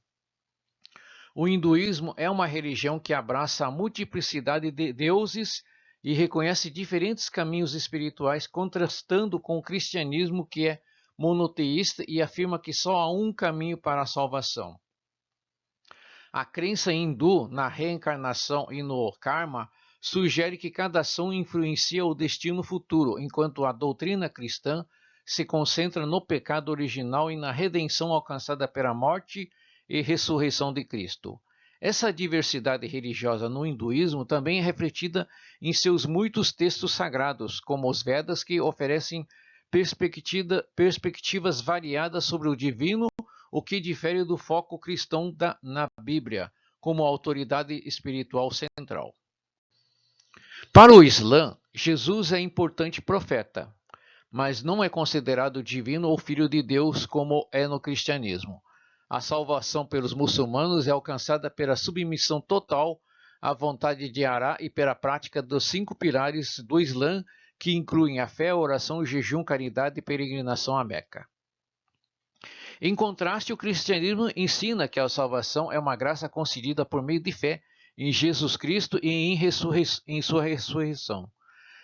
O hinduísmo é uma religião que abraça a multiplicidade de deuses e reconhece diferentes caminhos espirituais, contrastando com o cristianismo, que é monoteísta e afirma que só há um caminho para a salvação. A crença hindu na reencarnação e no karma sugere que cada ação influencia o destino futuro, enquanto a doutrina cristã se concentra no pecado original e na redenção alcançada pela morte e ressurreição de Cristo. Essa diversidade religiosa no hinduísmo também é refletida em seus muitos textos sagrados, como os Vedas, que oferecem perspectivas variadas sobre o divino, o que difere do foco cristão na Bíblia, como autoridade espiritual central. Para o Islã, Jesus é importante profeta, mas não é considerado divino ou filho de Deus como é no cristianismo. A salvação pelos muçulmanos é alcançada pela submissão total à vontade de Allah e pela prática dos 5 pilares do Islã, que incluem a fé, a oração, o jejum, caridade e peregrinação à Meca. Em contraste, o cristianismo ensina que a salvação é uma graça concedida por meio de fé em Jesus Cristo e em sua ressurreição.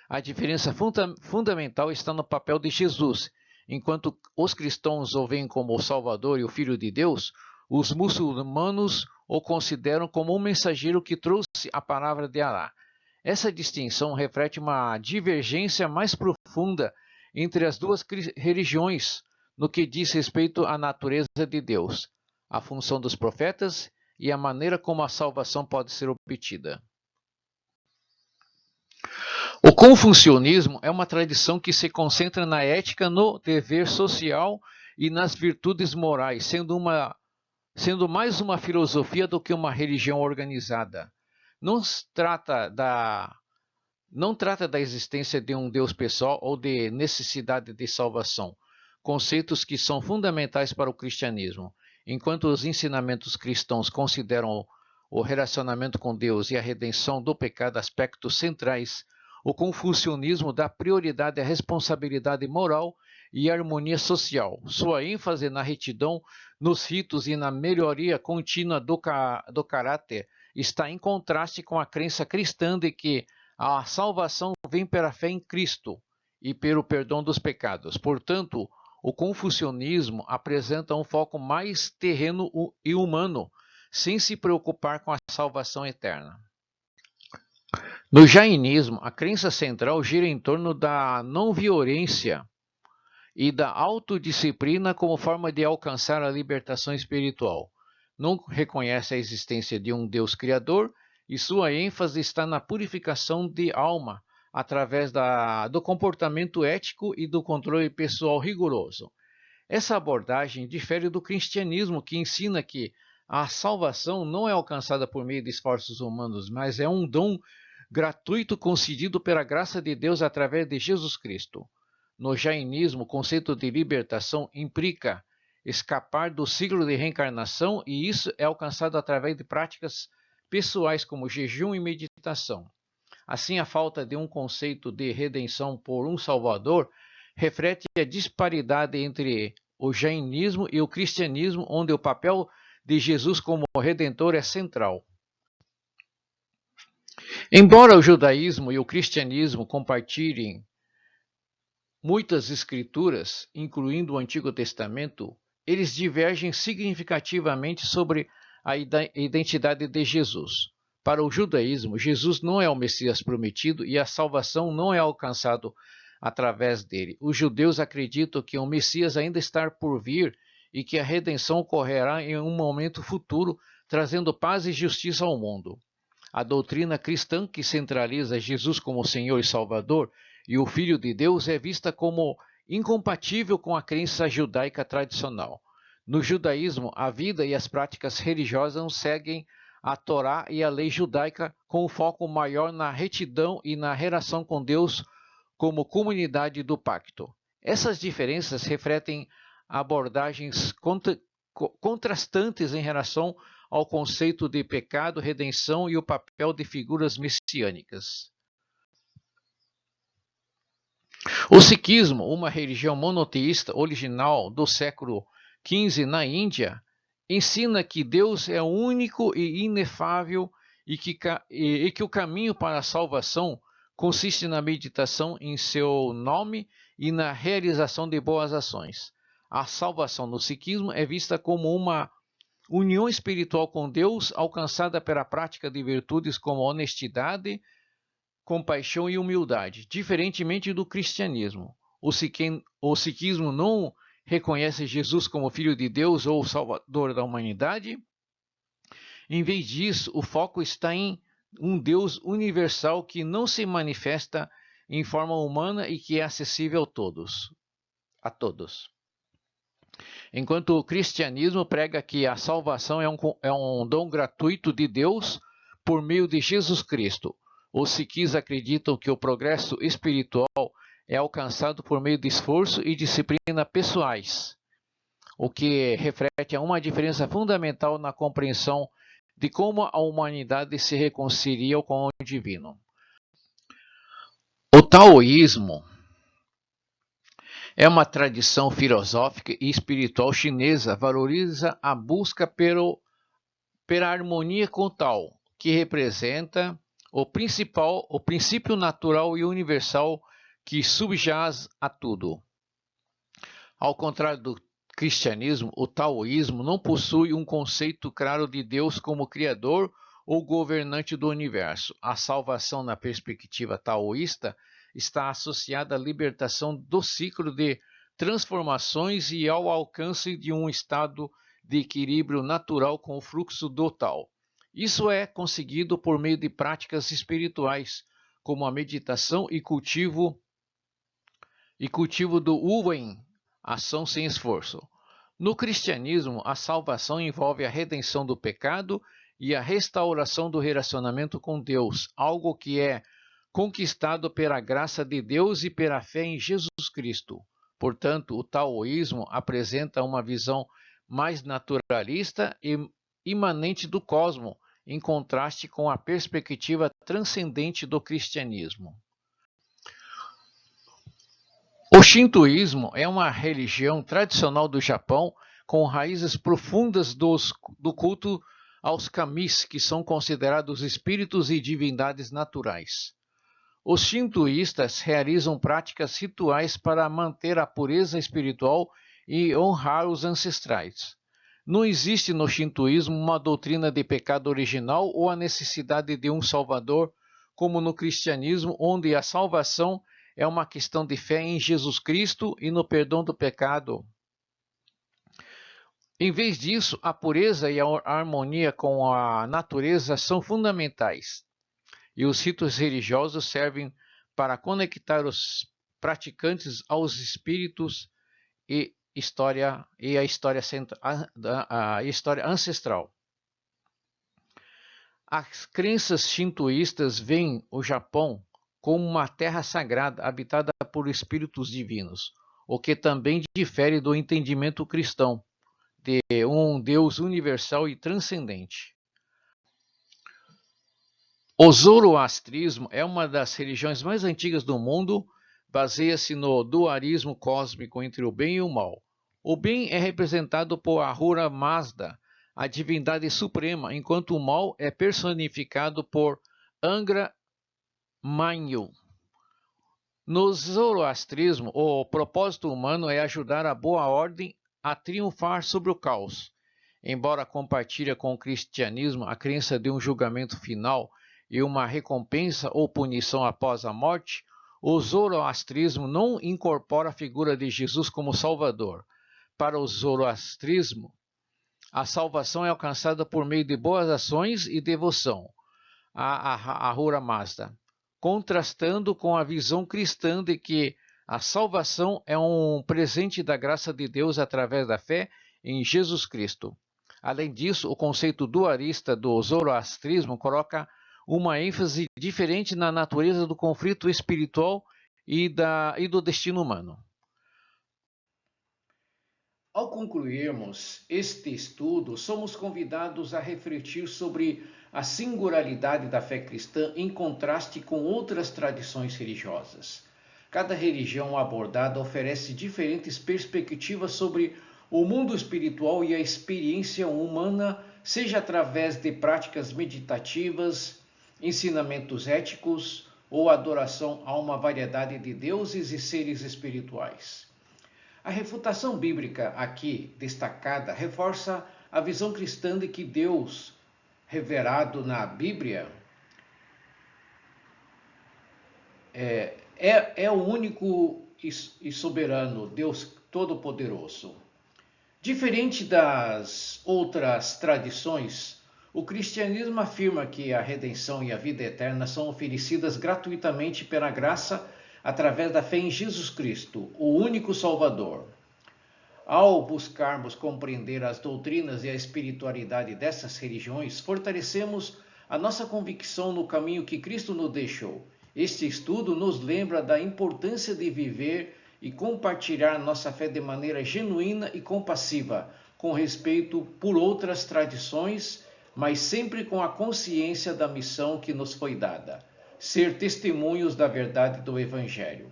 A diferença fundamental está no papel de Jesus. Enquanto os cristãos o veem como o Salvador e o Filho de Deus, os muçulmanos o consideram como um mensageiro que trouxe a palavra de Allah. Essa distinção reflete uma divergência mais profunda entre as duas religiões no que diz respeito à natureza de Deus, a função dos profetas e a maneira como a salvação pode ser obtida. O confucionismo é uma tradição que se concentra na ética, no dever social e nas virtudes morais, sendo mais uma filosofia do que uma religião organizada. Não trata da existência de um Deus pessoal ou de necessidade de salvação, conceitos que são fundamentais para o cristianismo. Enquanto os ensinamentos cristãos consideram o relacionamento com Deus e a redenção do pecado aspectos centrais, o confucionismo dá prioridade à responsabilidade moral e à harmonia social. Sua ênfase na retidão, nos ritos e na melhoria contínua do caráter está em contraste com a crença cristã de que a salvação vem pela fé em Cristo e pelo perdão dos pecados. Portanto, o confucionismo apresenta um foco mais terreno e humano, sem se preocupar com a salvação eterna. No jainismo, a crença central gira em torno da não-violência e da autodisciplina como forma de alcançar a libertação espiritual. Não reconhece a existência de um Deus criador e sua ênfase está na purificação de alma através do comportamento ético e do controle pessoal rigoroso. Essa abordagem difere do cristianismo, que ensina que a salvação não é alcançada por meio de esforços humanos, mas é um dom gratuito concedido pela graça de Deus através de Jesus Cristo. No jainismo, o conceito de libertação implica escapar do ciclo de reencarnação, e isso é alcançado através de práticas pessoais como jejum e meditação. Assim, a falta de um conceito de redenção por um Salvador reflete a disparidade entre o jainismo e o cristianismo, onde o papel de Jesus como redentor é central. Embora o judaísmo e o cristianismo compartilhem muitas escrituras, incluindo o Antigo Testamento, eles divergem significativamente sobre a identidade de Jesus. Para o judaísmo, Jesus não é o Messias prometido e a salvação não é alcançada através dele. Os judeus acreditam que o Messias ainda está por vir e que a redenção ocorrerá em um momento futuro, trazendo paz e justiça ao mundo. A doutrina cristã, que centraliza Jesus como Senhor e Salvador e o Filho de Deus, é vista como incompatível com a crença judaica tradicional. No judaísmo, a vida e as práticas religiosas seguem a Torá e a lei judaica, com um foco maior na retidão e na relação com Deus como comunidade do pacto. Essas diferenças refletem abordagens contrastantes em relação ao conceito de pecado, redenção e o papel de figuras messiânicas. O Sikhismo, uma religião monoteísta original do século XV na Índia, ensina que Deus é único e inefável e que o caminho para a salvação consiste na meditação em seu nome e na realização de boas ações. A salvação no Sikhismo é vista como uma união espiritual com Deus alcançada pela prática de virtudes como honestidade, compaixão e humildade, diferentemente do cristianismo. O sikhismo não reconhece Jesus como Filho de Deus ou Salvador da humanidade. Em vez disso, o foco está em um Deus universal que não se manifesta em forma humana e que é acessível a todos. Enquanto o cristianismo prega que a salvação é um dom gratuito de Deus por meio de Jesus Cristo, os sikhs acreditam que o progresso espiritual é alcançado por meio de esforço e disciplina pessoais, o que reflete uma diferença fundamental na compreensão de como a humanidade se reconcilia com o divino. O taoísmo é uma tradição filosófica e espiritual chinesa, valoriza a busca pela harmonia com o Tao, que representa o princípio natural e universal que subjaz a tudo. Ao contrário do cristianismo, o taoísmo não possui um conceito claro de Deus como criador ou governante do universo. A salvação, na perspectiva taoísta, está associada à libertação do ciclo de transformações e ao alcance de um estado de equilíbrio natural com o fluxo do Tao. Isso é conseguido por meio de práticas espirituais, como a meditação e cultivo do Wu-Wei, ação sem esforço. No cristianismo, a salvação envolve a redenção do pecado e a restauração do relacionamento com Deus, algo que é conquistado pela graça de Deus e pela fé em Jesus Cristo. Portanto, o taoísmo apresenta uma visão mais naturalista e imanente do cosmos, em contraste com a perspectiva transcendente do cristianismo. O shintoísmo é uma religião tradicional do Japão com raízes profundas do culto aos kamis, que são considerados espíritos e divindades naturais. Os shintoístas realizam práticas rituais para manter a pureza espiritual e honrar os ancestrais. Não existe no shintoísmo uma doutrina de pecado original ou a necessidade de um salvador, como no cristianismo, onde a salvação é uma questão de fé em Jesus Cristo e no perdão do pecado. Em vez disso, a pureza e a harmonia com a natureza são fundamentais. E os ritos religiosos servem para conectar os praticantes aos espíritos e a história ancestral. As crenças shintoístas veem o Japão como uma terra sagrada habitada por espíritos divinos, o que também difere do entendimento cristão de um Deus universal e transcendente. O zoroastrismo é uma das religiões mais antigas do mundo, baseia-se no dualismo cósmico entre o bem e o mal. O bem é representado por Ahura Mazda, a divindade suprema, enquanto o mal é personificado por Angra Mainyu, No zoroastrismo, o propósito humano é ajudar a boa ordem a triunfar sobre o caos. Embora compartilhe com o cristianismo a crença de um julgamento final e uma recompensa ou punição após a morte, o zoroastrismo não incorpora a figura de Jesus como Salvador. Para o zoroastrismo, a salvação é alcançada por meio de boas ações e devoção, a Ahura Mazda, contrastando com a visão cristã de que a salvação é um presente da graça de Deus através da fé em Jesus Cristo. Além disso, o conceito dualista do zoroastrismo coloca uma ênfase diferente na natureza do conflito espiritual e do destino humano. Ao concluirmos este estudo, somos convidados a refletir sobre a singularidade da fé cristã em contraste com outras tradições religiosas. Cada religião abordada oferece diferentes perspectivas sobre o mundo espiritual e a experiência humana, seja através de práticas meditativas, ensinamentos éticos ou adoração a uma variedade de deuses e seres espirituais. A refutação bíblica aqui destacada reforça a visão cristã de que Deus, revelado na Bíblia, é o único e soberano Deus Todo-Poderoso. Diferente das outras tradições, o cristianismo afirma que a redenção e a vida eterna são oferecidas gratuitamente pela graça através da fé em Jesus Cristo, o único Salvador. Ao buscarmos compreender as doutrinas e a espiritualidade dessas religiões, fortalecemos a nossa convicção no caminho que Cristo nos deixou. Este estudo nos lembra da importância de viver e compartilhar nossa fé de maneira genuína e compassiva, com respeito por outras tradições, mas sempre com a consciência da missão que nos foi dada: ser testemunhos da verdade do Evangelho.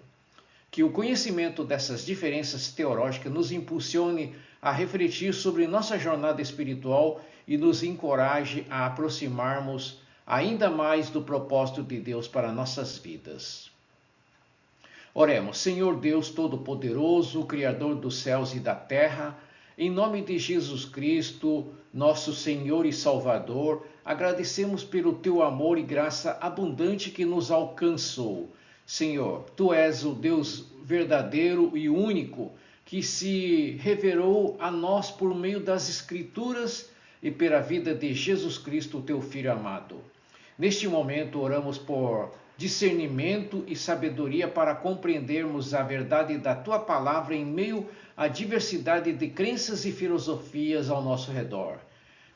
Que o conhecimento dessas diferenças teológicas nos impulsione a refletir sobre nossa jornada espiritual e nos encoraje a aproximarmos ainda mais do propósito de Deus para nossas vidas. Oremos. Senhor Deus Todo-Poderoso, Criador dos céus e da terra, em nome de Jesus Cristo, nosso Senhor e Salvador, agradecemos pelo teu amor e graça abundante que nos alcançou. Senhor, tu és o Deus verdadeiro e único que se revelou a nós por meio das Escrituras e pela vida de Jesus Cristo, teu Filho amado. Neste momento, oramos por discernimento e sabedoria para compreendermos a verdade da tua palavra em meio à diversidade de crenças e filosofias ao nosso redor.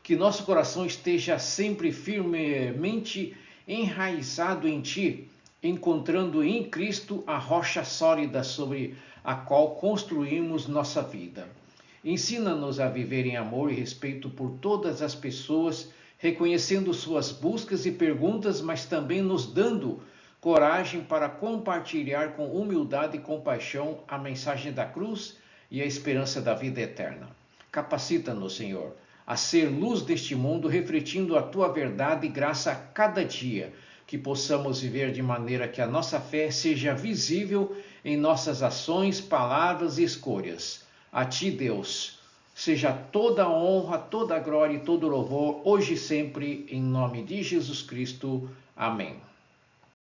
Que nosso coração esteja sempre firmemente enraizado em ti, encontrando em Cristo a rocha sólida sobre a qual construímos nossa vida. Ensina-nos a viver em amor e respeito por todas as pessoas, reconhecendo suas buscas e perguntas, mas também nos dando coragem para compartilhar com humildade e compaixão a mensagem da cruz e a esperança da vida eterna. Capacita-nos, Senhor, a ser luz deste mundo, refletindo a tua verdade e graça a cada dia, que possamos viver de maneira que a nossa fé seja visível em nossas ações, palavras e escolhas. A ti, Deus, seja toda a honra, toda a glória e todo o louvor, hoje e sempre, em nome de Jesus Cristo. Amém.